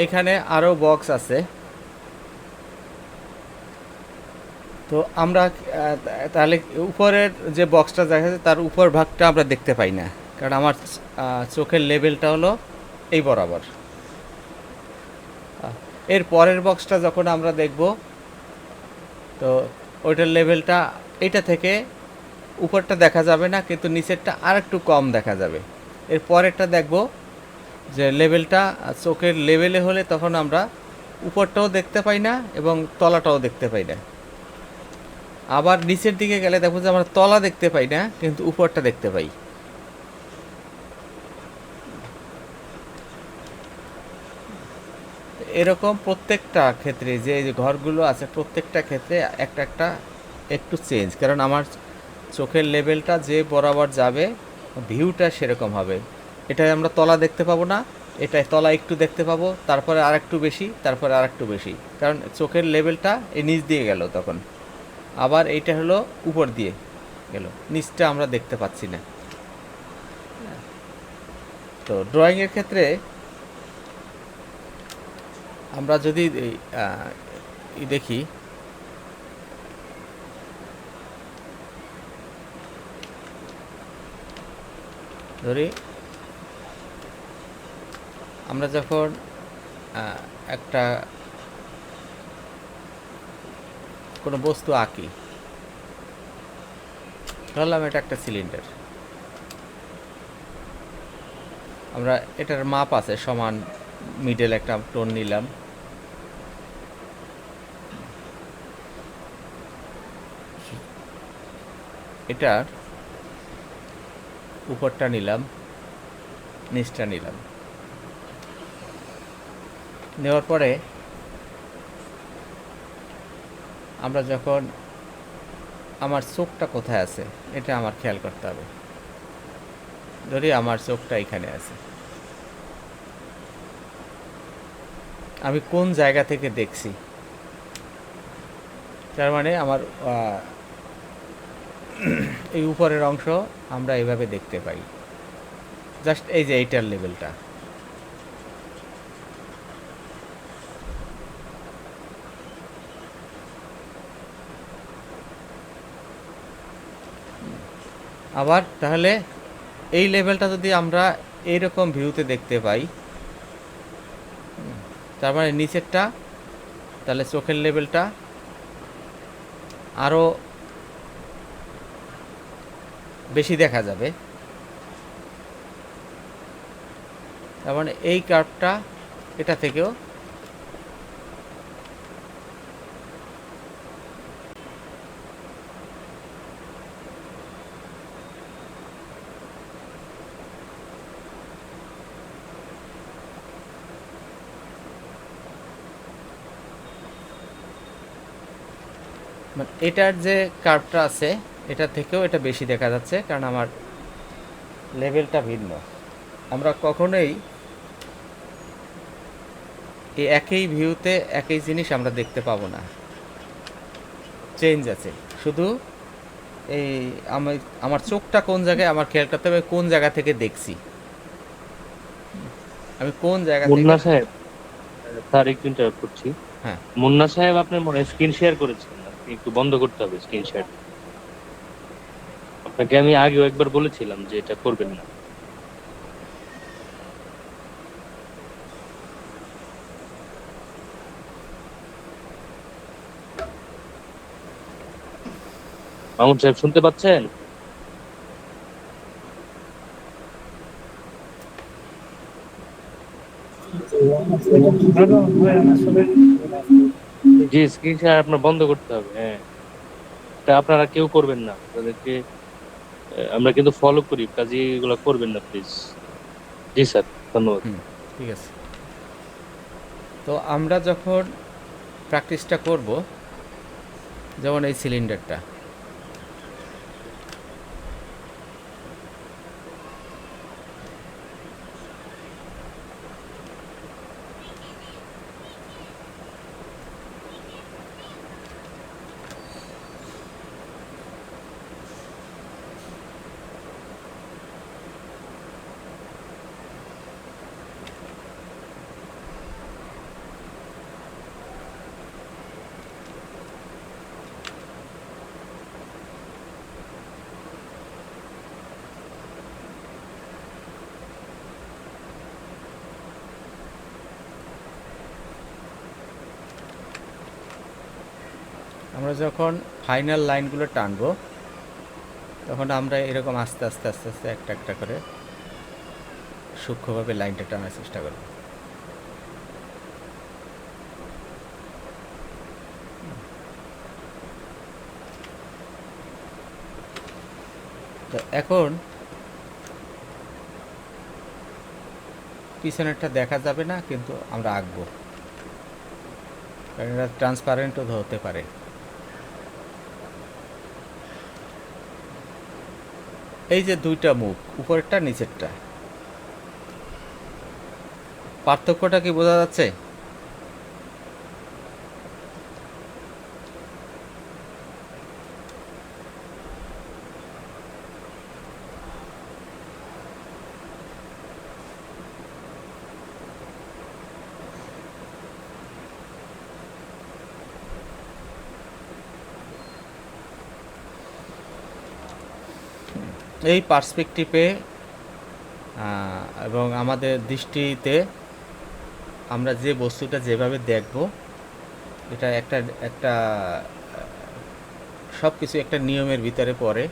এখানে আরও বক্স আছে। তো আমরা তাহলে উপরের যে বক্সটা দেখা যাচ্ছে তার উপর ভাগটা আমরা দেখতে পাই না, কারণ আমার চোখের লেভেলটা হলো এই বরাবর। এর পরের বক্সটা যখন আমরা দেখব, তো ওইটার লেভেলটা এইটা থেকে উপরটা দেখা যাবে না, কিন্তু নিচেরটা আর একটু কম দেখা যাবে। এর পরেরটা দেখব যে লেভেলটা চোখের লেভেলে হলে তখন আমরা উপরটাও দেখতে পাই না এবং তলাটাও দেখতে পাই না। আবার নিচের দিকে গেলে দেখো যে আমরা তলা দেখতে পাই না, কিন্তু উপরটা দেখতে পাই। এরকম প্রত্যেকটা ক্ষেত্রে যে যে ঘরগুলো আছে প্রত্যেকটা ক্ষেত্রে একটা একটা একটু চেঞ্জ, কারণ আমার চোখের লেভেলটা যে বরাবর যাবে ভিউটা সেরকম হবে। এটাই আমরা তলা দেখতে পাবো না, এটাই তলা একটু দেখতে পাবো, তারপরে আর একটু বেশি, তারপরে আর একটু বেশি, কারণ চোখের লেভেলটা এই নিচ দিয়ে গেল তখন। আবার এইটা হলো উপর দিয়ে গেল, নিচটা আমরা দেখতে পাচ্ছি না। তো ড্রয়িংয়ের ক্ষেত্রে আমরা যদি দেখি, ধরি আমরা যখন একটা কোনো বস্তু আঁকি, ধরলাম এটা একটা সিলিন্ডার, আমরা এটার মাপ আছে সমান, মিডল একটা টোন নিলাম, এটার উপরটা নিলাম, নিচটা নিলাম, নেওয়ার পরে আমরা যখন আমার চোখটা কোথায় আছে এটা আমার খেয়াল করতে হবে। ধরি আমার চোখটা এখানে আছে, আমি কোন জায়গা থেকে দেখছি, তার মানে আমার এই উপরের অংশ আমরা এইভাবে দেখতে পাই, জাস্ট এই যে এইটার লেভেলটা। আবার তাহলে এই লেভেলটা যদি আমরা এইরকম ভিউতে দেখতে পাই, তার মানে নিচেরটা, তাহলে চোখের লেভেলটা আরও বেশি দেখা যাবে। তার মানে এই কার্ভটা এটা থেকেও মানে এটার যে কার্ভটা আছে এটা থেকেও এটা বেশি দেখা যাচ্ছে, কারণ আমার লেভেলটা ভিন্ন। আমরা কখনোই এই একই ভিউতে একই জিনিস আমরা দেখতে পাবো না, চেঞ্জ আছে। শুধু এই আমি আমার চোখটা কোন জায়গায় আমার খেয়াল করতে হবে, কোন জায়গা থেকে দেখছি, আমি কোন জায়গা থেকে। মুন্না সাহেব, স্যার একটু ইন্টারাপ্ট করছি। হ্যাঁ, মুন্না সাহেব আপনার মনে হয় স্ক্রিন শেয়ার করেছেন, আপনি একটু বন্ধ করতে হবে স্ক্রিন শেয়ার। আপনাকে আমি আগেও একবার বলেছিলাম যে এটা করবেন না। মামুন সাহেব শুনতে পাচ্ছেন? জি, স্ক্রিন শেয়ার আপনার বন্ধ করতে হবে। হ্যাঁ, এটা আপনারা কেউ করবেন না, তাদেরকে আমরা কিন্তু ফলো করি, কাজে এগুলো করবেন না প্লিজ। জি স্যার, ধন্যবাদ। ঠিক আছে। তো আমরা যখন প্র্যাকটিসটা করব, যেমন এই সিলিন্ডারটা, আমরা যখন ফাইনাল লাইনগুলো টানবো তখন আমরা এরকম আস্তে আস্তে আস্তে আস্তে একটা একটা করে সূক্ষ্মভাবে লাইনটা টানার চেষ্টা করব। তো এখন পিছনেরটা দেখা যাবে না, কিন্তু আমরা আঁকবো, কারণ এটা ট্রান্সপারেন্টও হতে পারে। এই যে দুইটা মুখ, উপরেরটা নিচেরটা, পার্থক্যটা কি বোঝা যাচ্ছে? এই পার্সপেক্টিভে এবং আমাদের দৃষ্টিতে আমরা যে বস্তুটা যেভাবে দেখব, এটা একটা একটা সব কিছু একটা নিয়মের ভিতরে পড়ে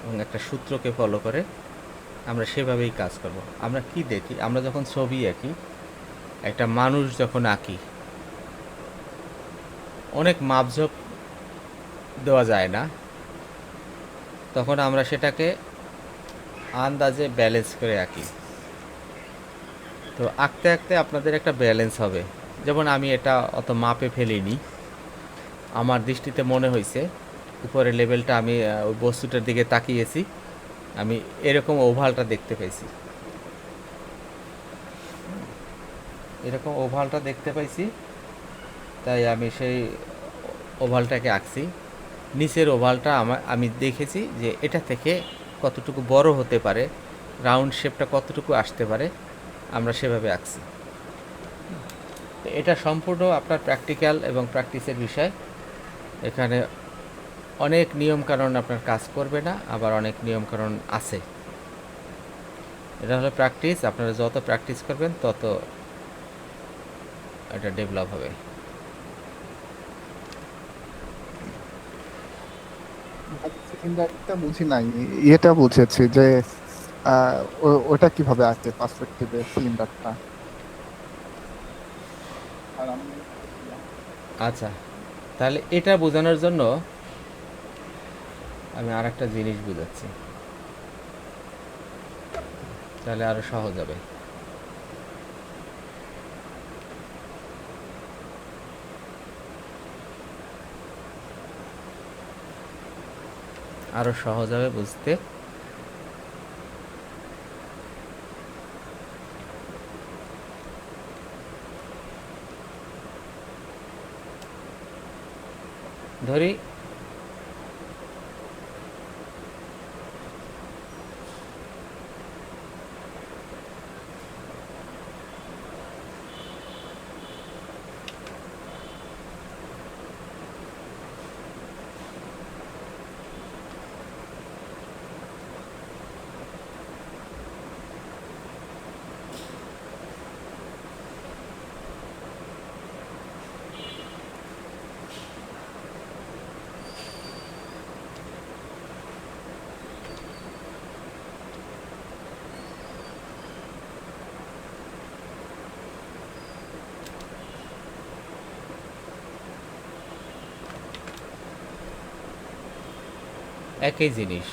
এবং একটা সূত্রকে ফলো করে আমরা সেভাবেই কাজ করব। আমরা কি দেখি, আমরা যখন ছবি আঁকি, একটা মানুষ যখন আঁকি, অনেক মাপঝোপ দেওয়া যায় না, তখন আমরা সেটাকে আন্দাজে ব্যালেন্স করে আঁকি। তো আঁকতে আঁকতে আপনাদের একটা ব্যালেন্স হবে। যেমন আমি এটা অত মাপে ফেলিনি, আমার দৃষ্টিতে মনে হয়েছে উপরের লেভেলটা আমি ওই বস্তুটার দিকে তাকিয়েছি, আমি এরকম ওভালটা দেখতে পেয়েছি, এরকম ওভালটা দেখতে পাইছি, তাই আমি সেই ওভালটাকে আঁকছি। নিচের ওভালটা আমি দেখেছি যে এটা থেকে কতটুকু বড় হতে পারে, রাউন্ড শেপটা কতটুকু আসতে পারে, আমরা সেভাবে আঁকছি। এটা সম্পূর্ণ আপনার প্র্যাকটিক্যাল এবং প্র্যাকটিসের বিষয়। এখানে অনেক নিয়মকানুন আপনার কাজ করবে না, আবার অনেক নিয়মকানুন আছে। এটা হলো প্র্যাকটিস, আপনারা যত প্র্যাকটিস করবেন তত এটা ডেভেলপ হবে। সিলিন্ডারটা বুঝি নাই, এটা বুঝেছি যে ওটা কিভাবে আসে পার্সপেক্টিভে সিলিন্ডারটা। আর আমি আচ্ছা, তাহলে এটা বোঝানোর জন্য আমি আর একটা জিনিস বুঝাচ্ছি, তাহলে আরো সহজ হবে। আরো সহজ হবে বুঝতে। ধরি একই জিনিস,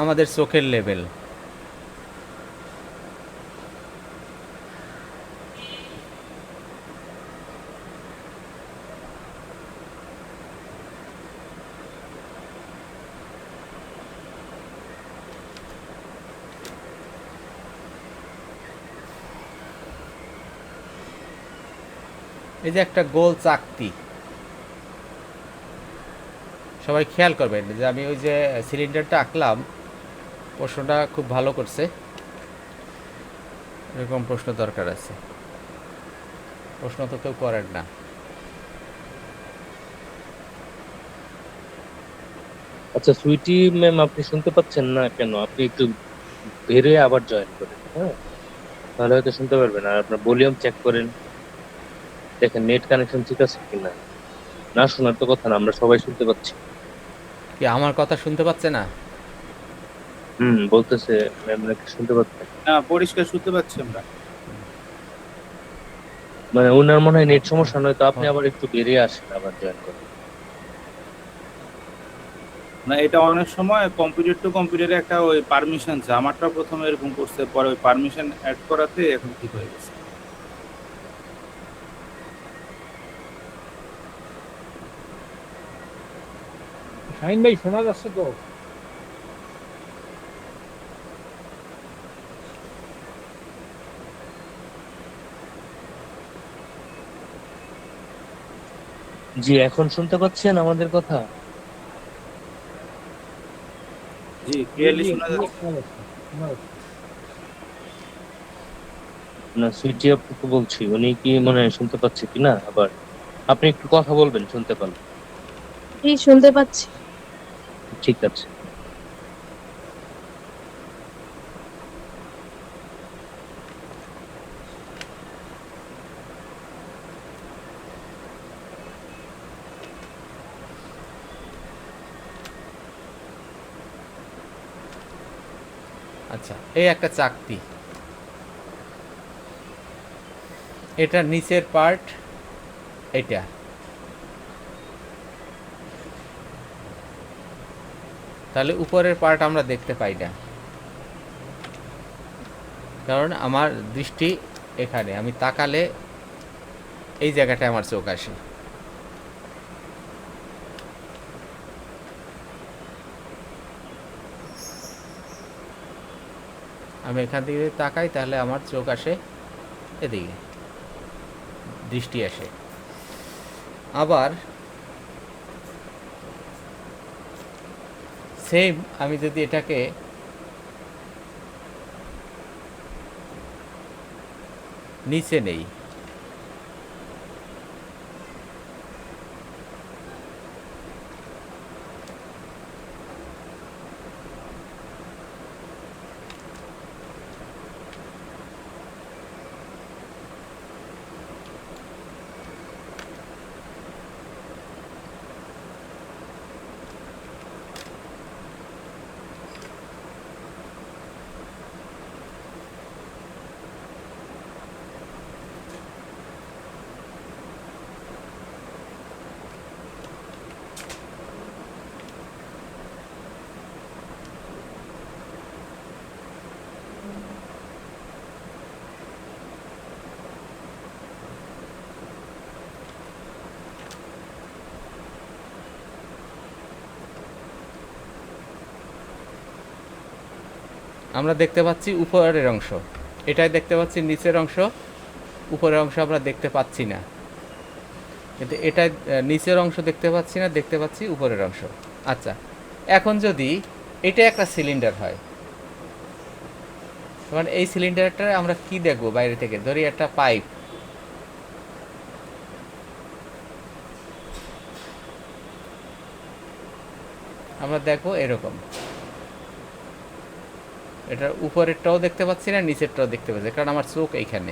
আমাদের চোখের লেভেল। এই যে একটা গোল চাকতি, সবাই খেয়াল করবেন যে আমি ওই যে সিলিন্ডারটা আঁকলাম, প্রশ্নটা খুব ভালো করছে, এরকম প্রশ্ন দরকার আছে, প্রশ্ন তো কেউ করেন না। আচ্ছা সুইটি ম্যাম, আপনি শুনতে পাচ্ছেন না কেন? আপনি একটু বের হয়ে আবার জয়েন করেন, হ্যাঁ, তাহলে হয়তো শুনতে পারবেন। আর আপনার ভলিউম চেক করেন, দেখেন নেট কানেকশন ঠিক আছে কিনা। না শোনার তো কথা না, আমরা সবাই শুনতে পাচ্ছি। কি আমার কথা শুনতে পাচ্ছে না? বলতেছে ম্যাম নাকি শুনতে পাচ্ছেন। না, পরিষ্কার শুনতে পাচ্ছি আমরা। মানে ওনার মনে হয় নেট সমস্যা, নয়তো আপনি আবার একটু বেরিয়ে আসেন, আবার জয়েন করেন। না, এটা অনেক সময় কম্পিউটার টু কম্পিউটারে একটা ওই পারমিশন, আমারটা প্রথমে এরকম করছে, পরে ওই পারমিশন অ্যাড করাতে এখন ঠিক হয়ে গেছে। শাহিন ভাই শোনা যাচ্ছে তো? জি, এখন শুনতে পাচ্ছেন আমাদের কথা? জি, জি ক্লিয়ারলি জি শোনা ক্লিয়ার যাচ্ছে। শোনা যাচ্ছে, শোনা যাচ্ছে। না, সুইটি আপুকে বলছি, উনি কি মনে হয় শুনতে পাচ্ছে কিনা আবার। আপনি একটু কথা বলবেন, শুনতে পান। জি শুনতে পাচ্ছি। ঠিক আছে। আচ্ছা, এই একটা চাকতি, এটা নিচের পার্ট, এটা তাহলে উপরের পার্ট আমরা দেখতে পাই না, কারণ আমার দৃষ্টি এখানে, আমি তাকালে এই জায়গাটায় আমার চোখ আসে। আমি এখান থেকে যদি তাকাই তাহলে আমার চোখ আসে এদিকে, দৃষ্টি আসে। আবার সেম আমি যদি এটাকে নিচে নেই, আমরা দেখতে পাচ্ছি উপরের অংশ, এটাই দেখতে পাচ্ছি নিচের অংশ, উপরের অংশ আমরা দেখতে পাচ্ছি না, কিন্তু এটা নিচের অংশ দেখতে পাচ্ছি না, দেখতে পাচ্ছি উপরের অংশ। আচ্ছা, এখন যদি এটা একটা সিলিন্ডার হয়, তখন এই সিলিন্ডারটা আমরা কি দেখব বাইরে থেকে? ধরি একটা পাইপ, আমরা দেখব এরকম, এটার উপরেরটাও দেখতে পাচ্ছি না, নিচেরটাও দেখতে পাচ্ছি, কারণ আমার চোখ এইখানে।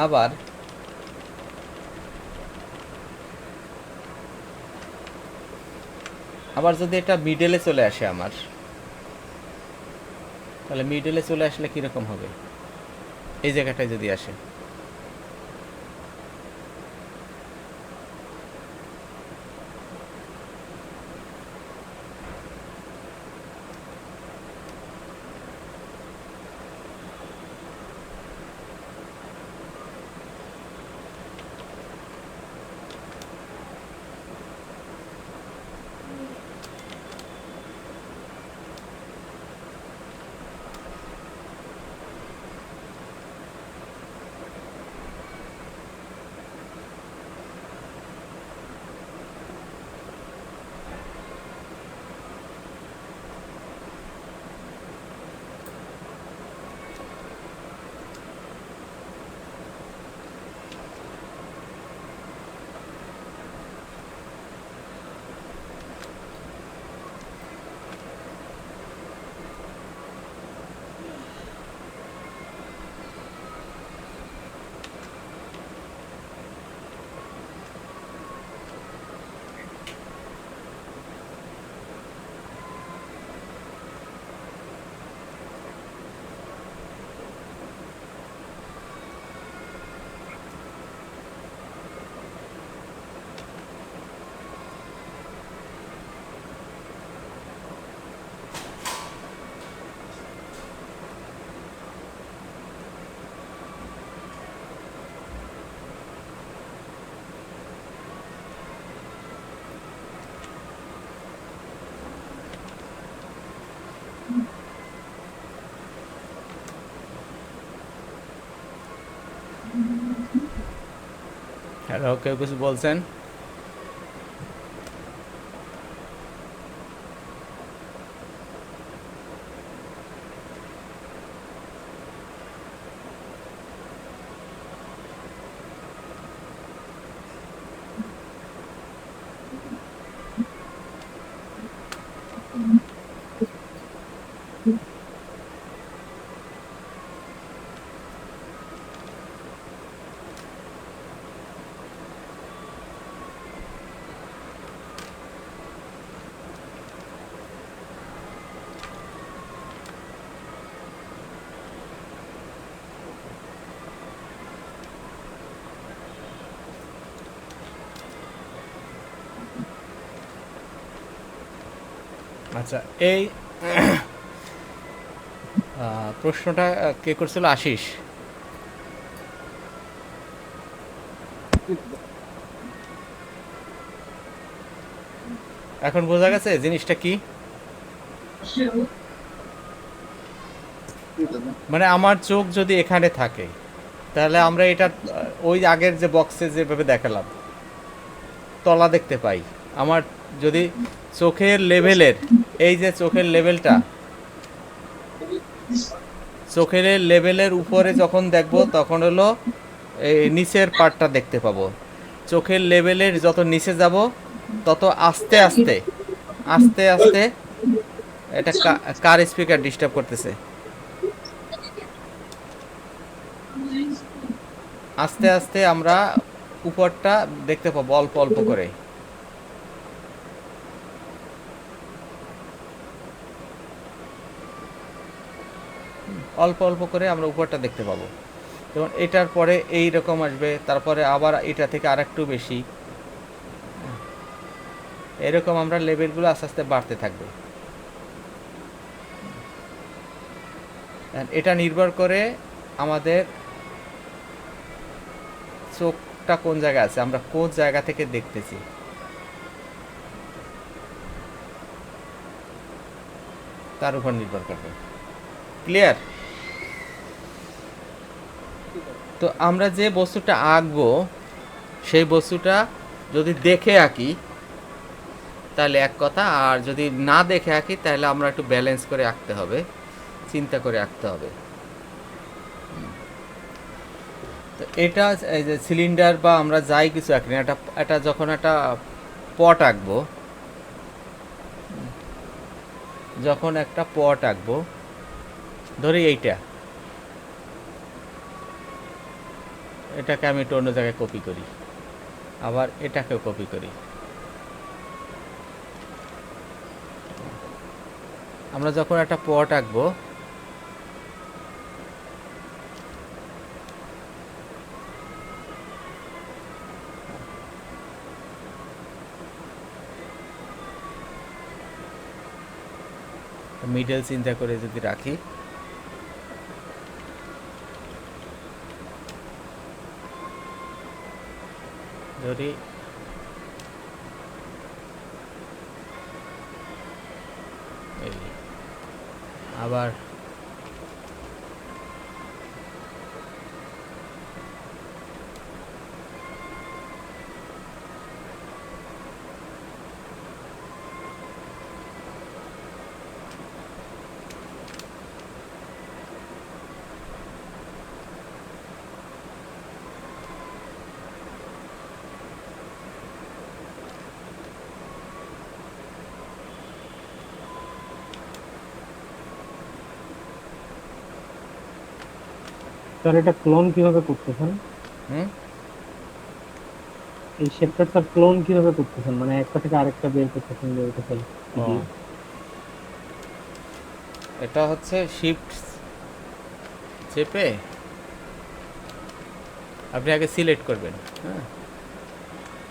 আবার আবার যদি এটা মিডলে চলে আসে আমার, তাহলে মিডলে চলে আসলে কীরকম হবে? এই জায়গাটায় যদি আসে, হ্যালো, কেউ কিছু বলছেন? আচ্ছা, এই প্রশ্নটা কে করছিল? আশিস। এখন বোঝা গেছে জিনিসটা কি? মানে আমার চোখ যদি এখানে থাকে তাহলে আমরা এটা ওই আগের যে বক্সে যেভাবে দেখালাম তলা দেখতে পাই। আমার যদি চোখের লেভেলের, এই যে চোখের লেভেলটা, চোখের লেভেলের উপরে যখন দেখব তখন হলো এই নিচের পার্টটা দেখতে পাবো। চোখের লেভেলের যত নিচে যাব তত আস্তে আস্তে আস্তে আস্তে এটা কার স্পিকার ডিস্টার্ব করতেছে? আস্তে আস্তে আমরা উপরটা দেখতে পাবো অল্প অল্প করে। অল্প অল্প করে আমরা উপরটা দেখতে পাবো। যেমন এটার পরে এই রকম আসবে, তারপরে আবার এটা থেকে আরেকটু বেশি, এরকম আমরা লেভেলগুলো আস্তে আস্তে বাড়তে থাকবে। এটা নির্ভর করে আমাদের চোখটা কোন জায়গায় আছে, আমরা কোন জায়গা থেকে দেখতেছি, তার উপর নির্ভর করবে। ক্লিয়ার? তো আমরা যে বস্তুটা আঁকবো সেই বস্তুটা যদি দেখে আঁকি তাহলে এক কথা, আর যদি না দেখে আঁকি তাহলে আমরা একটু ব্যালেন্স করে আঁকতে হবে, চিন্তা করে আঁকতে হবে। তো এটা এই যে সিলিন্ডার বা আমরা যাই কিছু আঁকি না, এটা যখন একটা পট আঁকবো, যখন একটা পট আঁকবো, ধরি এটাকে আমি একটু অন্য জায়গায় কপি করি, আবার এটাকেও কপি করি। আমরা যখন একটা পট আঁকবো, মিডল চিন্তা করে যদি রাখি, ধরি আবার স্যার এটা ক্লোন কিভাবে করতেছেন? হুম এই শেপটা স্যার ক্লোন কিভাবে করতেছেন, মানে একটা থেকে আরেকটা বের করতেছেন বলতেছেন? ও, এটা হচ্ছে শিফট চেপে আপনি আগে সিলেক্ট করবেন, হ্যাঁ,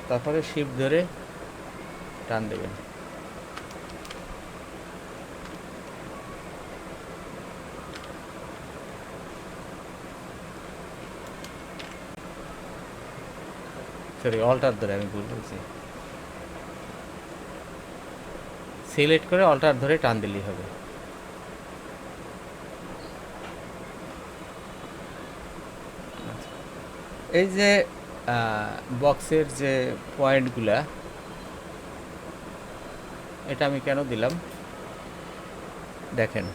তারপরে শিফট ধরে টান দেবেন। সরি, অল্টার ধরে, আমি ভুল বলছি, সিলেক্ট করে অল্টার ধরে টান দিলেই হবে। এই যে বক্সের যে পয়েন্টগুলা, এটা আমি কেন দিলাম দেখেন,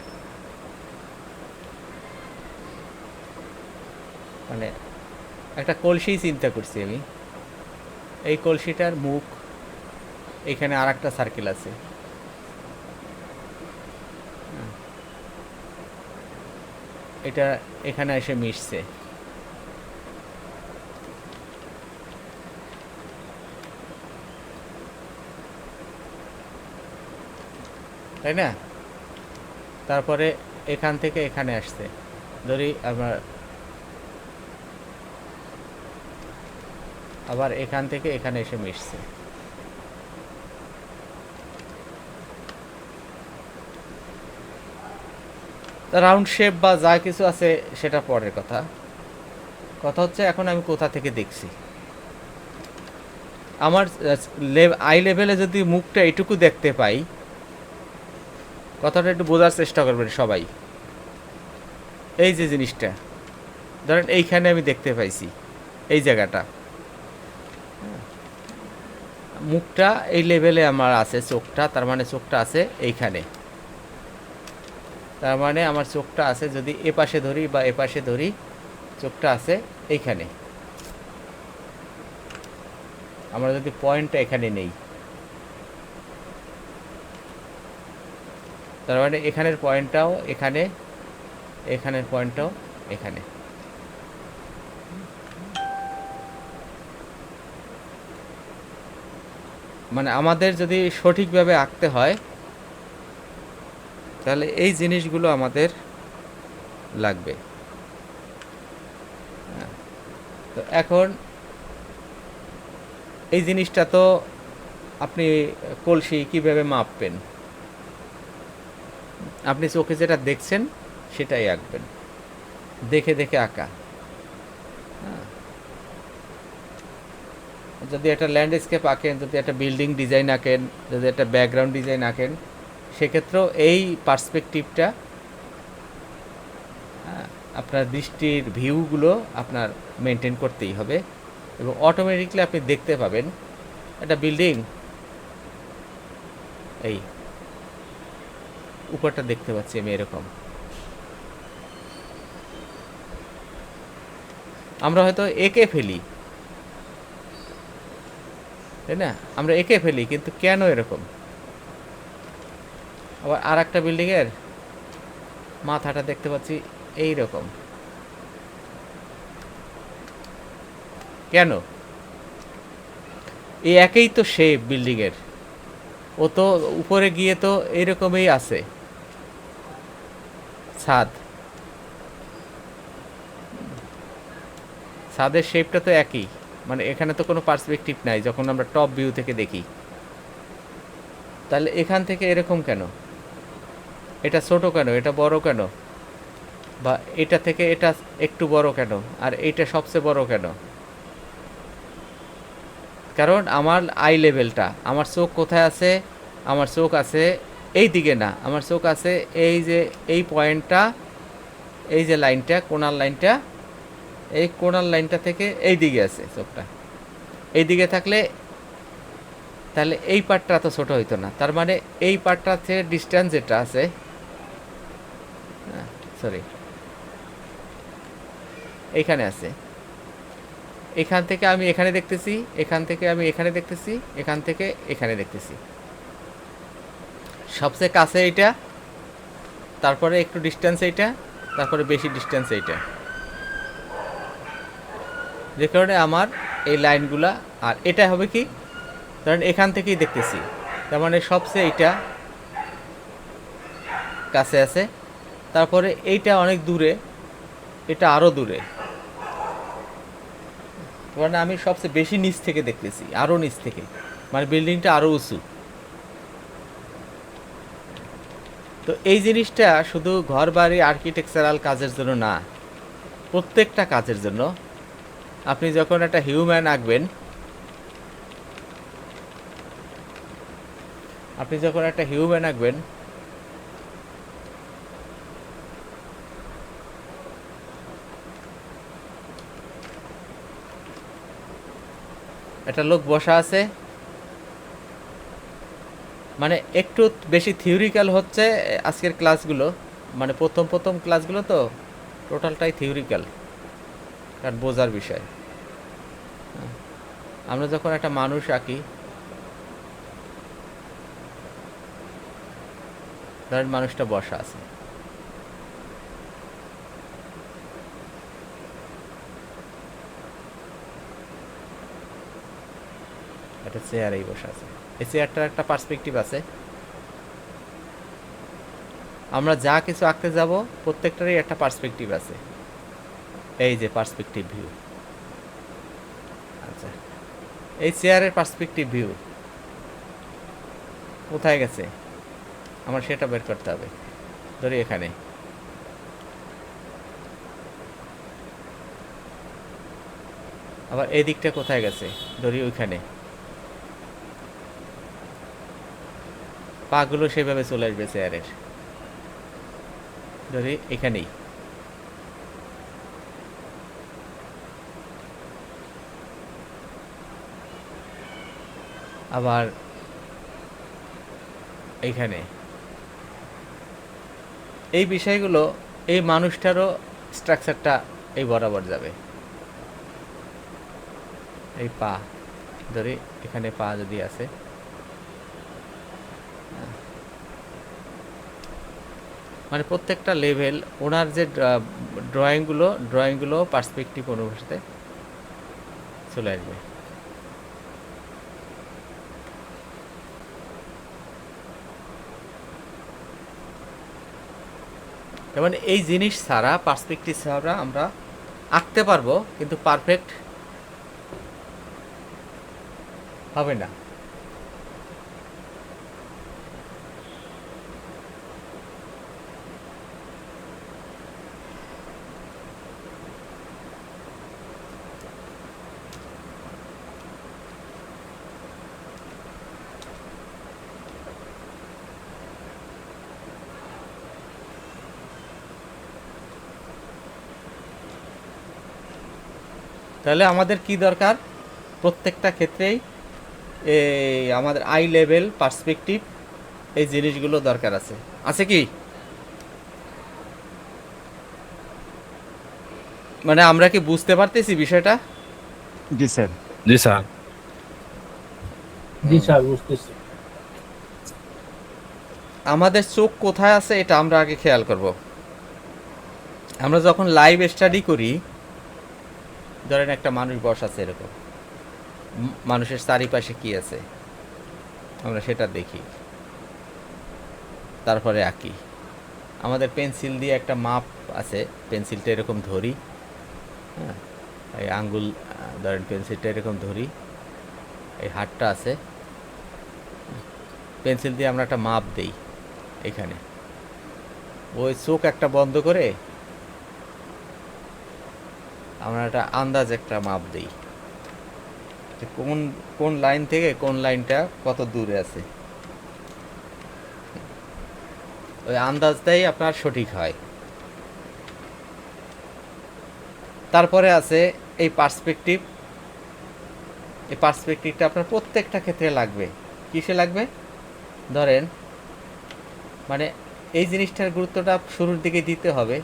মানে একটা কলসি চিন্তা করছি আমি। এই কলসিটার মুখ, এখানে আর একটা সার্কেল আছে, এটা এখানে এসে মিশছে। তাই না? তারপরে এখান থেকে এখানে আসছে, ধরি আমার আবার এখান থেকে এখানে এসে মিশছে। রাউন্ড শেপ বা যা কিছু আছে সেটা পরের কথা। কথা হচ্ছে এখন আমি কোথা থেকে দেখছি। আমার আই লেভেলে যদি মুখটা এটুকু দেখতে পাই, কথাটা একটু বোঝার চেষ্টা করবেন সবাই। এই যে জিনিসটা ধরেন এইখানে আমি দেখতে পাইছি, এই জায়গাটা, মুখটা এই লেভেলে আমার আছে, চোখটা, তার মানে চোখটা আছে এইখানে, তার মানে আমার চোখটা আছে, যদি এ পাশে ধরি বা এ পাশে ধরি, চোখটা আছে এইখানে। আমরা যদি পয়েন্টটা এখানে নেই, তার মানে এখানের পয়েন্টটাও এখানে, এখানের পয়েন্টটাও এখানে। মানে আমাদের যদি সঠিকভাবে আঁকতে হয় তাহলে এই জিনিসগুলো আমাদের লাগবে। তো এখন এই জিনিসটা তো আপনি কলসি কিভাবে মাপবেন? আপনি চোখে যেটা দেখছেন সেটাই আঁকবেন, দেখে দেখে আঁকা। যদি একটা ল্যান্ডস্কেপ আঁকেন, যদি একটা বিল্ডিং ডিজাইন আঁকেন, যদি একটা ব্যাকগ্রাউন্ড ডিজাইন আঁকেন, সেক্ষেত্রেও এই পার্সপেক্টিভটা, আপনার দৃষ্টির ভিউগুলো আপনার মেনটেন করতেই হবে, এবং অটোমেটিকলি আপনি দেখতে পাবেন একটা বিল্ডিং, এই উপরটা দেখতে পাচ্ছি আমি এরকম। আমরা হয়তো এঁকে ফেলি, তাই না? আমরা এঁকে ফেলি, কিন্তু কেন এরকম? আবার আর একটা বিল্ডিংয়ের মাথাটা দেখতে পাচ্ছি এই রকম, কেন? এই একই তো শেপ বিল্ডিংয়ের, ও তো উপরে গিয়ে তো এইরকমই আছে ছাদ, ছাদের শেপটা তো একই, মানে এখানে তো কোনো পার্সপেক্টিভ নাই যখন আমরা টপ ভিউ থেকে দেখি। তাহলে এখান থেকে এরকম কেন? এটা ছোট কেন? এটা বড় কেন? বা এটা থেকে এটা একটু বড় কেন আর এইটা সবচেয়ে বড় কেন? কারণ আমার আই লেভেলটা, আমার চোখ কোথায় আছে? আমার চোখ আছে এই দিকে না, আমার চোখ আছে এই যে এই পয়েন্টটা, এই যে লাইনটা, কোণার লাইনটা, এই কোণার লাইনটা থেকে এই দিকে আছে চোখটা। এই দিকে থাকলে তাহলে এই পার্টটা তো ছোট হইতো না, তার মানে এই পার্টটা থেকে ডিস্টেন্স যেটা আছে, সরি এইখানে আছে, এখান থেকে আমি এখানে দেখতেছি, এখান থেকে আমি এখানে দেখতেছি, এখান থেকে এখানে দেখতেছি, সবচেয়ে কাছে এইটা, তারপরে একটু ডিস্টেন্স এইটা, তারপরে বেশি ডিস্টেন্স এইটা, যে কারণে আমার এই লাইনগুলা। আর এটা হবে কি, ধরেন এখান থেকেই দেখতেছি, তার মানে সবচেয়ে এইটা কাছে আছে, তারপরে এইটা অনেক দূরে, এটা আরও দূরে, মানে আমি সবচেয়ে বেশি নিচ থেকে দেখতেছি, আরও নিচ থেকে, মানে বিল্ডিংটা আরও উঁচু। তো এই জিনিসটা শুধু ঘর বাড়ি আর্কিটেকচারাল কাজের জন্য না, প্রত্যেকটা কাজের জন্য। আপনি যখন একটা হিউম্যান আঁকবেন, আপনি যখন একটা হিউম্যান আঁকবেন, একটা লোক বসা আছে, মানে একটু বেশি থিওরিক্যাল হচ্ছে আজকের ক্লাসগুলো, মানে প্রথম প্রথম ক্লাসগুলো তো টোটালটাই থিওরিক্যাল, কারণ বোঝার বিষয়। আমরা যখন একটা মানুষ আঁকি, ধরেন মানুষটা বসা আছে, একটা চেয়ারেই বসা আছে, এই চেয়ারটার একটা পার্সপেক্টিভ আছে। আমরা যা কিছু আঁকতে যাব প্রত্যেকটারই একটা পার্সপেক্টিভ আছে, এই যে পার্সপেক্টিভ ভিউ। আচ্ছা, এই চেয়ারের পার্সপেক্টিভ ভিউ কোথায় গেছে আমার সেটা বের করতে হবে। ধরি এখানে, আবার এই দিকটা কোথায় গেছে, ধরি ওইখানে। পাগুলো সেভাবে চলে আসবে চেয়ারের, ধরি এখানেই। আবার এইখানে এই বিষয়গুলো, এই মানুষটারও স্ট্রাকচারটা এই বরাবর যাবে। এই পা, ধরি এখানে পা যদি আছে, মানে প্রত্যেকটা লেভেল ওনার যে ড্রয়িংগুলো পার্সপেক্টিভ অনুসারে চলে আসবে। যেমন এই জিনিস ছাড়া, পার্সপেক্টিভ ছাড়া আমরা আঁকতে পারবো, কিন্তু পারফেক্ট হবে না। তাহলে আমাদের কি দরকার, প্রত্যেকটা ক্ষেত্রেই এই আমাদের আই লেভেল পার্সপেক্টিভ এই জিনিসগুলো দরকার আছে, আছে কি? মানে আমরা কি বুঝতে পারতেছি বিষয়টা? জি স্যার। জি স্যার। জি স্যার, বুঝতেছি। আমাদের চোখ কোথায় আছে এটা আমরা আগে খেয়াল করব। আমরা যখন লাইভ স্টাডি করি, ধরেন একটা মানুষ বসা আছে এরকম, মানুষের চারিপাশে কি আছে আমরা সেটা দেখি, তারপরে আঁকি। আমাদের পেন্সিল দিয়ে একটা মাপ আছে, পেন্সিলটা এরকম ধরি, হ্যাঁ, এই আঙ্গুল ধরেন পেন্সিলটা এরকম ধরি, এই হাতটা আছে, পেন্সিল দিয়ে আমরা একটা মাপ দেই এখানে। ওই চোখ একটা বন্ধ করে আমরা একটা আন্দাজ একটা মাপ দিই, যে কোন কোন লাইন থেকে কোন লাইনটা কত দূরে আছে, ওই আন্দাজটাই আপনার সঠিক হয়। তারপরে আছে এই পার্সপেক্টিভ। এই পার্সপেক্টিভটা আপনার প্রত্যেকটা ক্ষেত্রে লাগবে। কিসে লাগবে? ধরেন, মানে এই জিনিসটার গুরুত্বটা শুরুর দিকে দিতে হবে।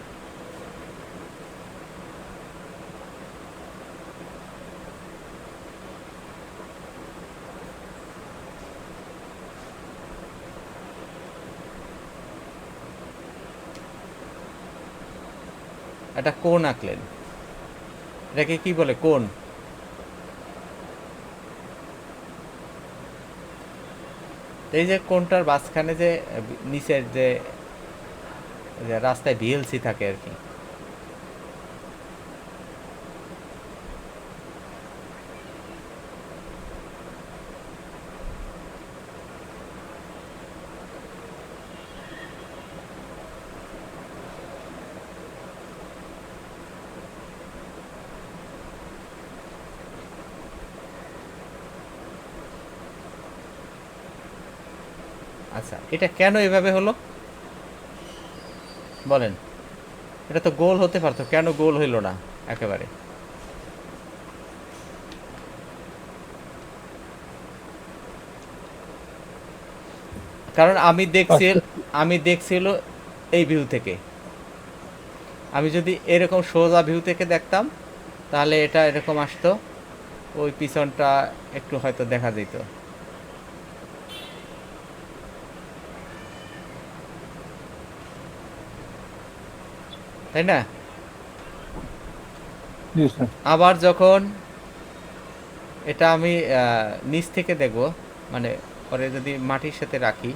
একটা কোণ আঁকলেন, এটাকে কি বলে? কোণ। এই যে কোণটার মাঝখানে যে নিচের যে রাস্তায় ভিএলসি থাকে আর কি, আচ্ছা এটা কেন এভাবে হলো বলেন? এটা তো গোল হতে পারতো, কেন গোল হইল না একেবারে? কারণ আচ্ছা, আমি দেখছি হলো এই ভিউ থেকে। আমি যদি এরকম সোজা ভিউ থেকে দেখতাম তাহলে এটা এরকম আসতো, ওই পিছনটা একটু হয়তো দেখা যেত, তাই না? জি স্যার। আবার যখন এটা আমি নিচ থেকে দেখব, মানে পরে যদি মাটির সাথে রাখি,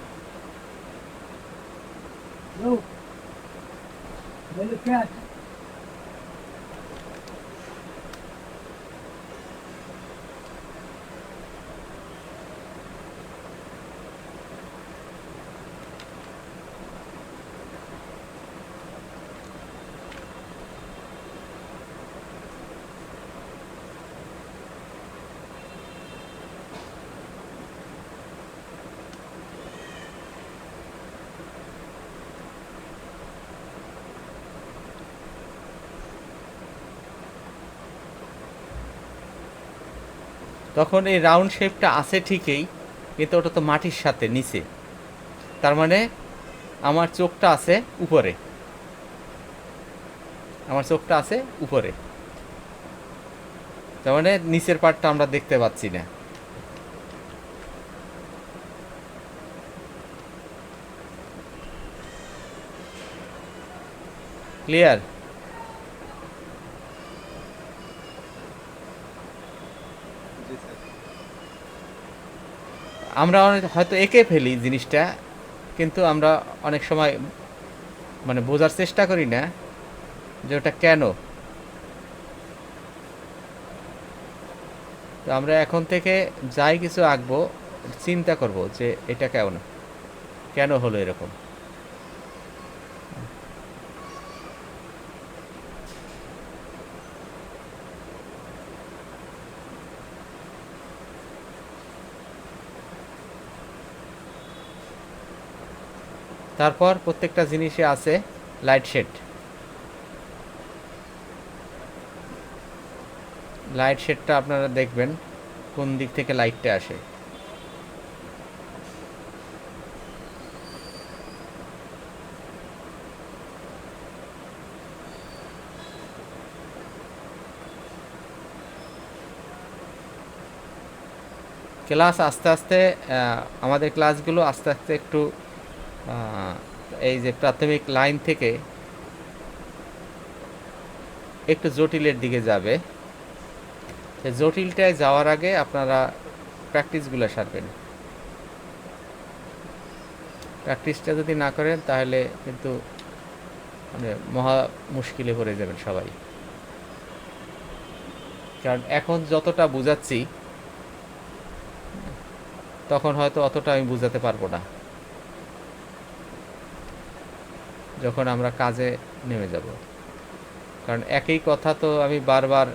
তখন এই রাউন্ড শেপটা আছে ঠিকই, কিন্তু ওটা তো মাটির সাথে নিচে। তার মানে আমার চোখটা আছে উপরে, আমার চোখটা আছে উপরে, তার মানে নিচের পার্টটা আমরা দেখতে পাচ্ছি না। ক্লিয়ার? আমরা হয়তো এঁকে ফেলি জিনিসটা, কিন্তু আমরা অনেক সময় মানে বোঝার চেষ্টা করি না যে ওটা কেন। তো আমরা এখন থেকে যাই কিছু আঁকবো চিন্তা করব যে এটা কেন, কেন হলো এরকম। তারপর প্রত্যেকটা জিনিসে আছে লাইট শেড। লাইট শেডটা আপনারা দেখবেন কোন দিক থেকে লাইটটা আসে। ক্লাস আস্তে আস্তে আমাদের ক্লাসগুলো আস্তে আস্তে একটু এই যে প্রাথমিক লাইন থেকে একটু জটিলের দিকে যাবে। জটিলটায় যাওয়ার আগে আপনারা প্র্যাকটিসগুলো সারবেন। প্র্যাকটিসটা যদি না করেন তাহলে কিন্তু মানে মহা মুশকিলে পড়ে যাবেন সবাই। কারণ এখন যতটা বুঝাচ্ছি তখন হয়তো অতটা আমি বুঝাতে পারবো না যখন আমরা কাজে নেমে যাব। কারণ একই কথা তো আমি বারবার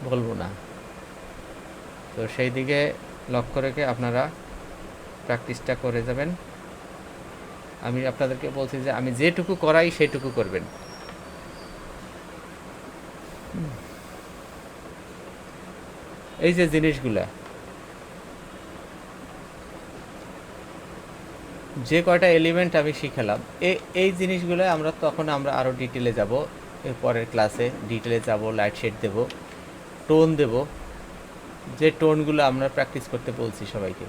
বলবো না। তো সেই দিকে লক্ষ্য রেখে আপনারা প্র্যাকটিসটা করে যাবেন। আমি আপনাদেরকে বলছি যে আমি যেটুকু করাই সেটুকু করবেন। এই যে জিনিসগুলা, যে কয়টা এলিমেন্ট আমি শিখালাম, এই জিনিসগুলো আমরা আরও ডিটেলে যাব। এর পরের ক্লাসে ডিটেলে যাব, লাইট শেড দেব, টোন দেব, যে টোনগুলো আমরা প্র্যাকটিস করতে বলছি সবাইকে।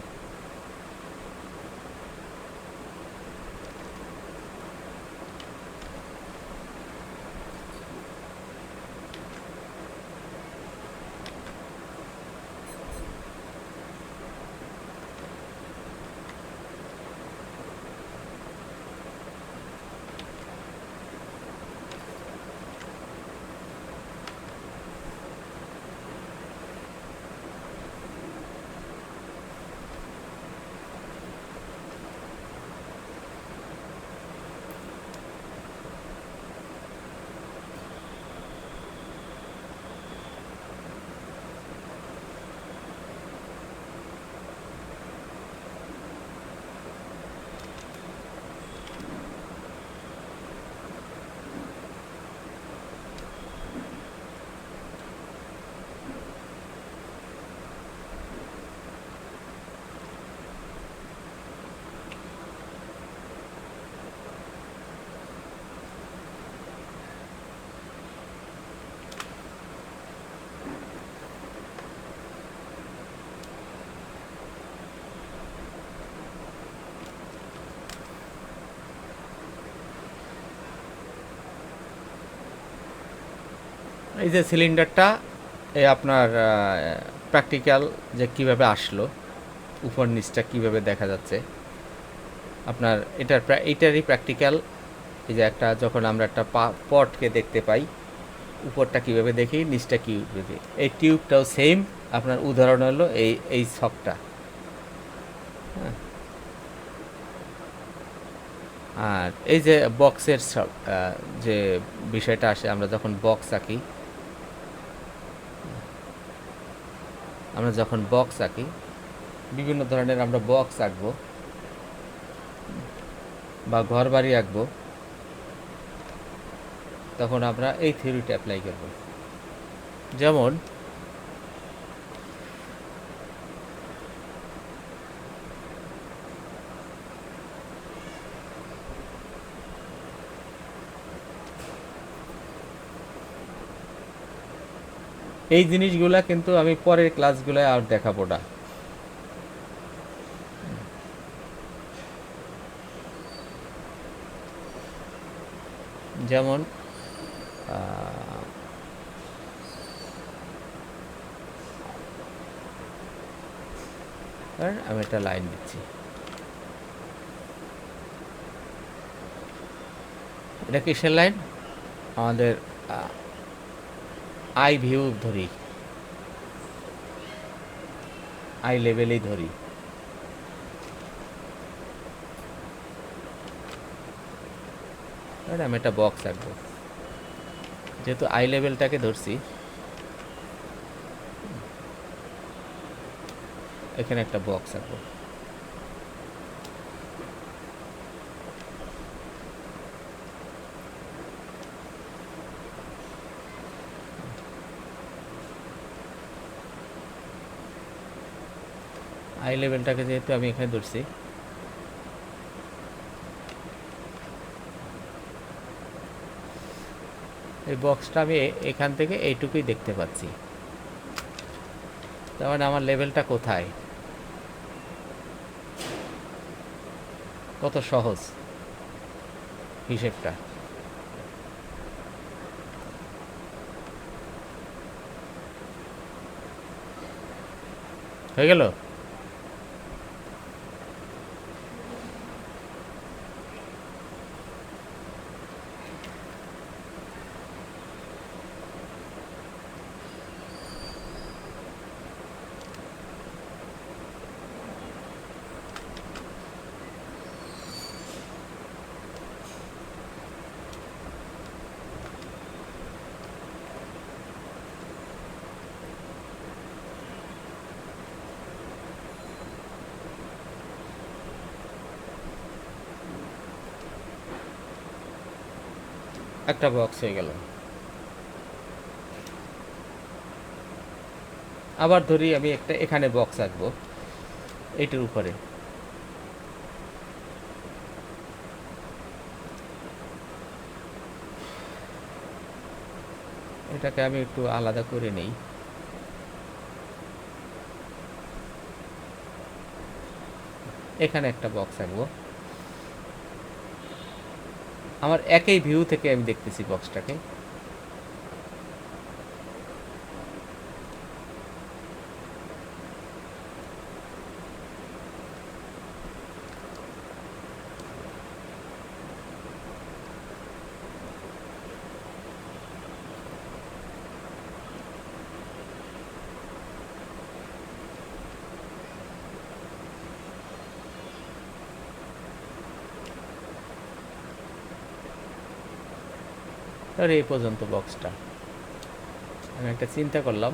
এই যে সিলিন্ডারটা এই আপনার প্র্যাকটিক্যাল যে কিভাবে আসলো, উপর নিচটা কিভাবে দেখা যাচ্ছে আপনার এটারই প্র্যাকটিক্যাল। এই যে একটা যখন আমরা একটা পটকে দেখতে পাই, উপরটা কিভাবে দেখি, নিচটা কীভাবে দেখি, এই টিউবটাও সেম। আপনার উদাহরণ হলো এই ছকটা। হ্যাঁ, আর এই যে বক্সের যে বিষয়টা আসে, আমরা যখন বক্স আঁকি, বিভিন্ন ধরনের আমরা বক্স আঁকবো বা ঘর বাড়ি আঁকবো, তখন আমরা এই থিওরিটা অ্যাপ্লাই করব। যেমন এই জিনিসগুলা কিন্তু আমি পরের ক্লাসগুলোয় আর দেখাবো না। যেমন আমি একটা লাইন দিচ্ছি, এটা কিসের লাইন? আমাদের আই ভিউ ধরি, আই লেভেলেই ধরি। আমি একটা বক্স আঁকবো, যেহেতু আই লেভেলটাকে ধরছি, এখানে একটা বক্স আঁকবো। আই লেভেলটাকে যেহেতু আমি এখানে ধরছি, এই বক্সটা আমি এখান থেকে এইটুকুই দেখতে পাচ্ছি। তার মানে আমার লেভেলটা কোথায়? কত সহজ হিসেবটা। হয়ে গেল? একটা বক্স হয়ে গেল। আবার ধরি আমি একটা এখানে বক্স আঁকবো এইটার উপরে। এটাকে আমি একটু আলাদা করে নেই। এখানে একটা বক্স আঁকবো, আমার একই ভিউ থেকে আমি দেখতেছি বক্সটাকে। আর এই পর্যন্ত বক্সটা আমি একটা চিন্তা করলাম,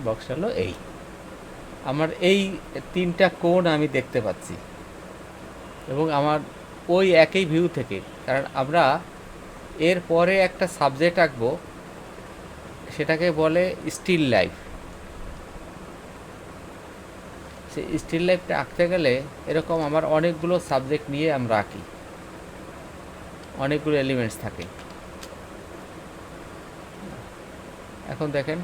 বক্সটা হলো এই। আমার এই তিনটা কোণ আমি দেখতে পাচ্ছি, এবং আমার ওই একই ভিউ থেকে, কারণ আমরা এর পরে একটা সাবজেক্ট আঁকবো, সেটাকে বলে স্টিল লাইফ। সেই স্টিল লাইফটা আঁকতে গেলে এরকম আমার অনেকগুলো সাবজেক্ট নিয়ে আমরা আঁকি, অনেকগুলো এলিমেন্টস থাকে। এখন দেখেন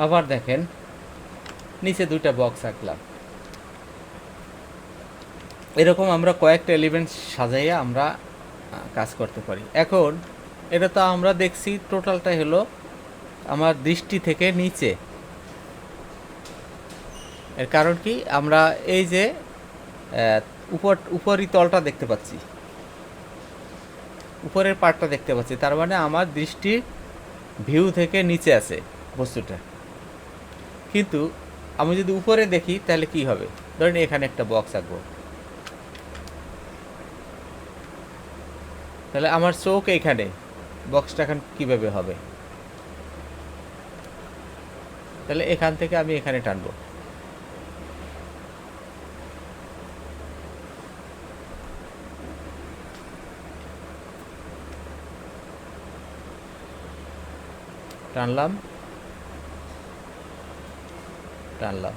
আবার দেখেন নিচে দুইটা বক্স আঁকলাম। এরকম আমরা কয়েকটা এলিমেন্ট সাজাইয়া আমরা কাজ করতে পারি। এখন এটা তো আমরা দেখছি টোটালটাই হলো আমার দৃষ্টি থেকে নিচে। এর কারণ কি, আমরা এই যে উপরি তলটা দেখতে পাচ্ছি, উপরের পার্টটা দেখতে পাচ্ছি, তার মানে আমার দৃষ্টির ভিউ থেকে নিচে আছে বস্তুটা। কিন্তু আমি যদি উপরে দেখি তাহলে কি হবে, ধরেন এখানে একটা বক্স আঁকবো, তাহলে আমার চোখ এইখানে, বক্সটা এখন কীভাবে হবে, তাহলে এখান থেকে আমি এখানে টানবো, টানলাম টানলাম,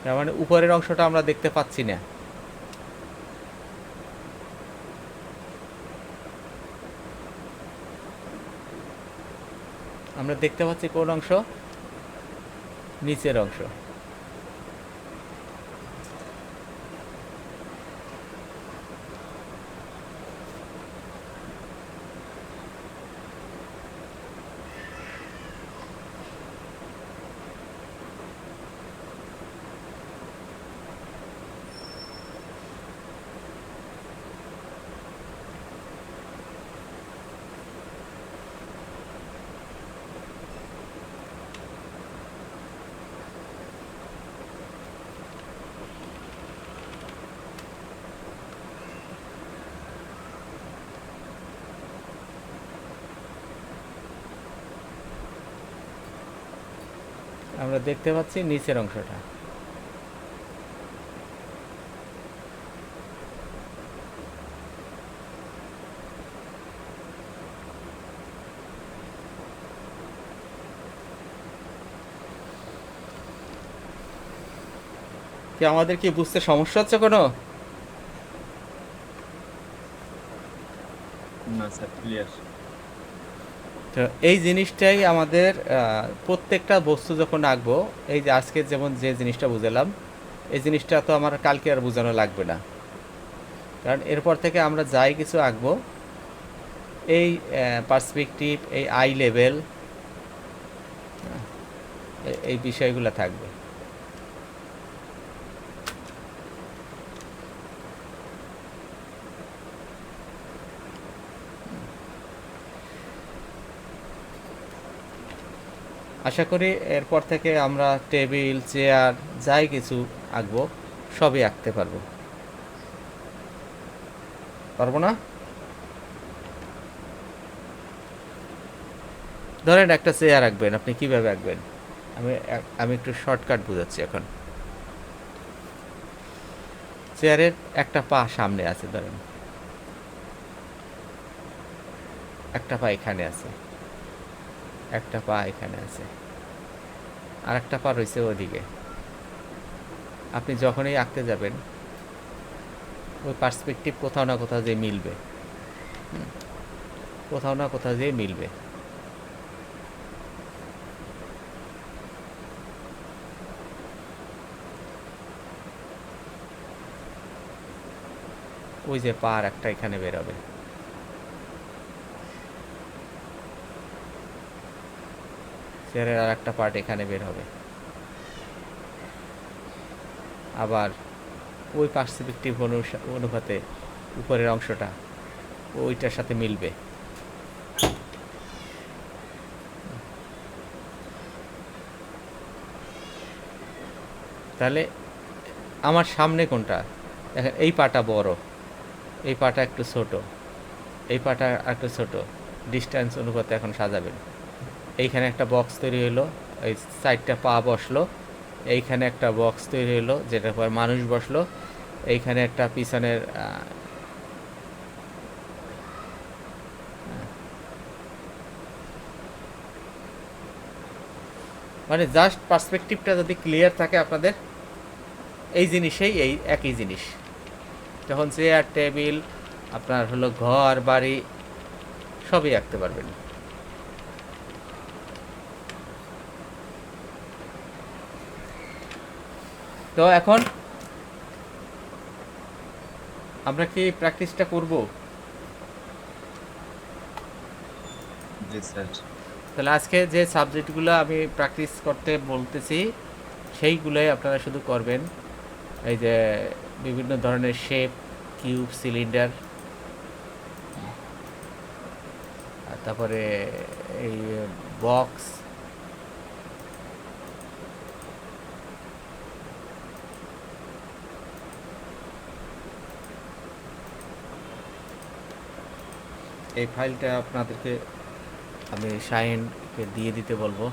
তার মানে উপরের অংশটা আমরা দেখতে পাচ্ছি না। আমরা দেখতে পাচ্ছি কোন অংশ, নিচের অংশ। আমরা দেখতে পাচ্ছি নিচের অংশটা। কি আমাদের কি বুঝতে সমস্যা হচ্ছে কোনো? না স্যার, ক্লিয়ার। তো এই জিনিসটাই আমাদের প্রত্যেকটা বস্তু যখন আঁকবো, এই যে আজকে যেমন যে জিনিসটা বুঝালাম, এই জিনিসটা তো আমার কালকে আর বোঝানো লাগবে না, কারণ এরপর থেকে আমরা যাই কিছু আঁকবো এই পার্সপেক্টিভ, এই আই লেভেল, এই বিষয়গুলো থাকবে। আশা করি এরপর থেকে আমরা টেবিল, চেয়ার, যাই কিছু আঁকবো সবই আঁকতে পারবো। পারবো না? ধরেন একটা চেয়ার আঁকবেন, আপনি কিভাবে আঁকবেন? আমি একটু শর্টকাট বোঝাচ্ছি এখন। চেয়ারের একটা পা সামনে আছে, ধরেন একটা পা এখানে আছে, একটা পা এখানে আছে, আর একটা পা রয়েছে ওদিকে। আপনি যখনই আঁকতে যাবেন ওই পার্সপেক্টিভ কোথাও না কোথাও যে মিলবে, কোথাও না কোথাও যে মিলবে। ওই যে পার একটা এখানে বেরোবে, চেয়ারের আর একটা পার্ট এখানে বের হবে, আবার ওই পার্সপেক্টিভ অনুপাতে উপরের অংশটা ওইটার সাথে মিলবে। তাহলে আমার সামনে কোনটা? দেখেন এই পাটা বড়, এই পাটা একটু ছোট, এই পাটা একটু ছোট, ডিস্টেন্স অনুপাতে এখন সাজাবেন। এইখানে একটা বক্স তৈরি হলো, এই সাইডটা পা বসলো, এইখানে একটা বক্স তৈরি হলো যেটার পর মানুষ বসলো, এইখানে একটা পিছনের মানে জাস্ট পার্সপেক্টিভটা যদি ক্লিয়ার থাকে আপনাদের, এই জিনিসেই এই একই জিনিস। তখন চেয়ার টেবিল আপনার হলো ঘর বাড়ি সবই আঁকতে পারবেন। তো এখন আমরা কি প্র্যাকটিসটা করব? জি স্যার। তাহলে আজকে যে সাবজেক্টগুলো আমি প্র্যাকটিস করতে বলতেছি সেইগুলোই আপনারা শুধু করবেন। এই যে বিভিন্ন ধরনের শেপ, কিউব, সিলিন্ডার, আর তারপরে এই বক্স, এই ফাইলটা আপনাদেরকে আমি শাহিনকে দিয়ে দিতে বলবো।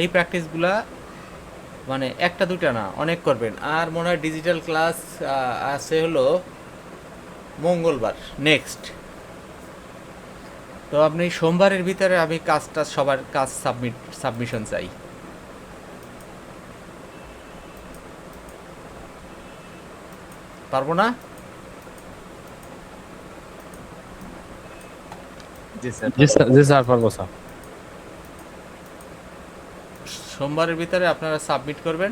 এই প্র্যাকটিসগুলা মানে একটা দুটা না, অনেক করবেন। আর মনে হয় ডিজিটাল ক্লাস আছে হলো মঙ্গলবার নেক্সট। তো আপনি সোমবারের ভিতরে আমি কাজটা সবার কাজ সাবমিশন চাই। পারবো না? জি স্যার। জি স্যার পারবো স্যার। সোমবারের ভিতরে আপনারা সাবমিট করবেন,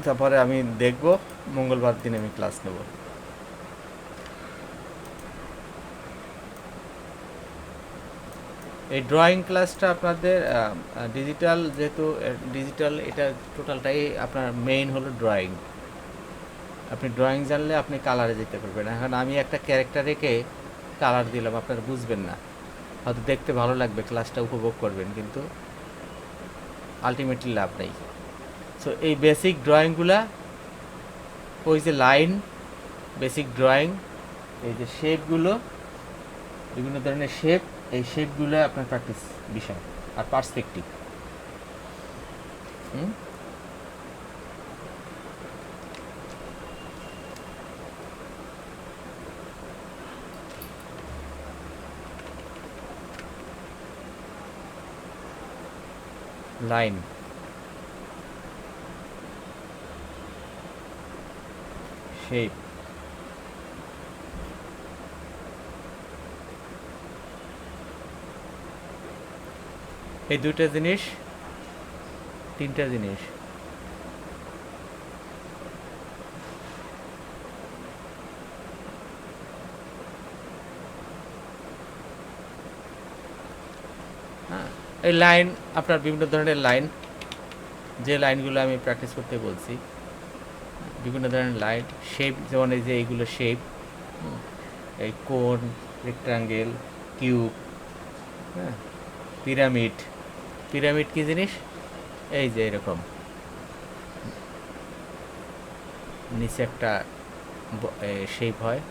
তারপরে আমি দেখব, মঙ্গলবার দিন আমি ক্লাস নেব। এই ড্রয়িং ক্লাসটা আপনাদের ডিজিটাল, যেহেতু ডিজিটাল এটা টোটালটাই আপনার মেইন হলো ড্রয়িং। আপনি ড্রয়িং জানলে আপনি কালারে যেতে পারবেন। এখন আমি একটা ক্যারেক্টার রেখে কালার দিলাম, আপনারা বুঝবেন না, হয়তো দেখতে ভালো লাগবে, ক্লাসটা উপভোগ করবেন, কিন্তু আলটিমেটলি লাভ নেই। সো এই বেসিক ড্রয়িংগুলা, ওই যে লাইন, বেসিক ড্রয়িং, এই যে শেপগুলো, বিভিন্ন ধরনের শেপ, এই শেপগুলো আপনার প্র্যাকটিস বিষয়। আর পার্সপেক্টিভ, লাইন, শেপ, এই দুইটা জিনিস, তিনটা জিনিস। হ্যাঁ, এই লাইন, আপনার বিভিন্ন ধরনের লাইন, যে লাইনগুলো আমি প্র্যাকটিস করতে বলছি, বিভিন্ন ধরনের লাইন, শেপ, যেমন এই যে এইগুলো শেপ, এই কোন, রেক্ট্যাঙ্গেল, কিউব, হ্যাঁ, পিরামিড। পিরামিড কি জিনিস? এই যে এরকম নিচে একটা শেপ হয়,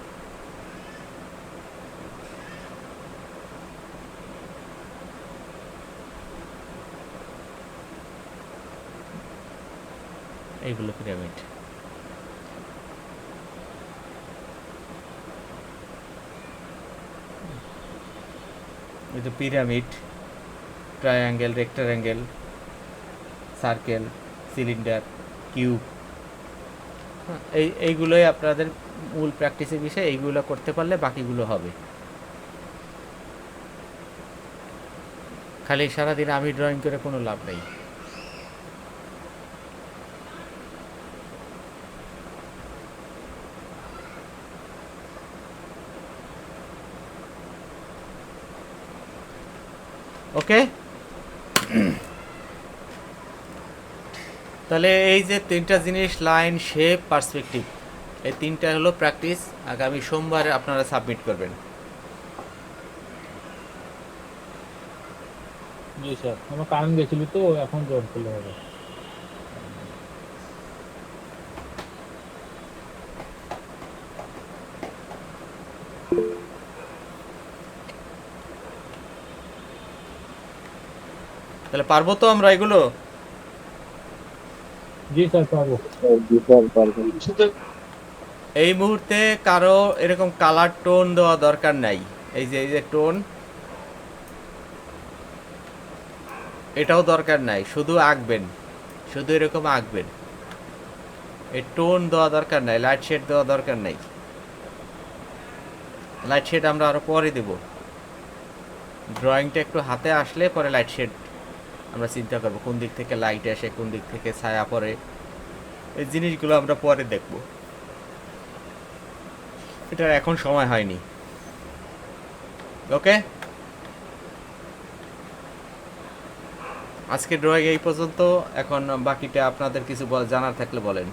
এইগুলো পিরামিড। এই তো pyramid, triangle, rectangle, circle, cylinder, cube, এইগুলোই আপনাদের মূল প্র্যাকটিসের বিষয়। এইগুলো করতে পারলে বাকিগুলো হবে। খালি সারাদিন আমি ড্রয়িং করে কোনো লাভ নেই। ওকে, তাহলে এই যে তিনটা জিনিস, লাইন, শেপ, পার্সপেক্টিভ, এই তিনটা হলো প্র্যাকটিস। আগামী সোমবারে আপনারা সাবমিট করবেন। জি স্যার, আমার কারেন্ট গেছিল তো, এখন জয়েন করলে হবে। তাহলে পারবো তো আমরা এগুলো? জি স্যার পারবো। জি স্যার পারবেন। এই মুহূর্তে কারো এরকম কালার টোন দেওয়া দরকার নাই। এই যে টোন, এটাও দরকার নাই, শুধু আঁকবেন, শুধু এরকম আঁকবেন। এই টোন দেওয়া দরকার নাই, লাইট শেড দেওয়া দরকার নাই। লাইট শেড আমরা আরো পরে দেব, ড্রয়িংটা একটু হাতে আসলে পরে লাইট শেড আমরা চিন্তা করবো, কোন দিক থেকে লাইট আসে, কোন দিক থেকে ছায়া পড়ে, এই জিনিসগুলো আমরা পরে দেখব। এটা এখন সময় হয়নি। ওকে, আজকে ড্রয়িং এই পর্যন্ত। এখন বাকিটা আপনাদের কিছু জানার থাকলে বলেন।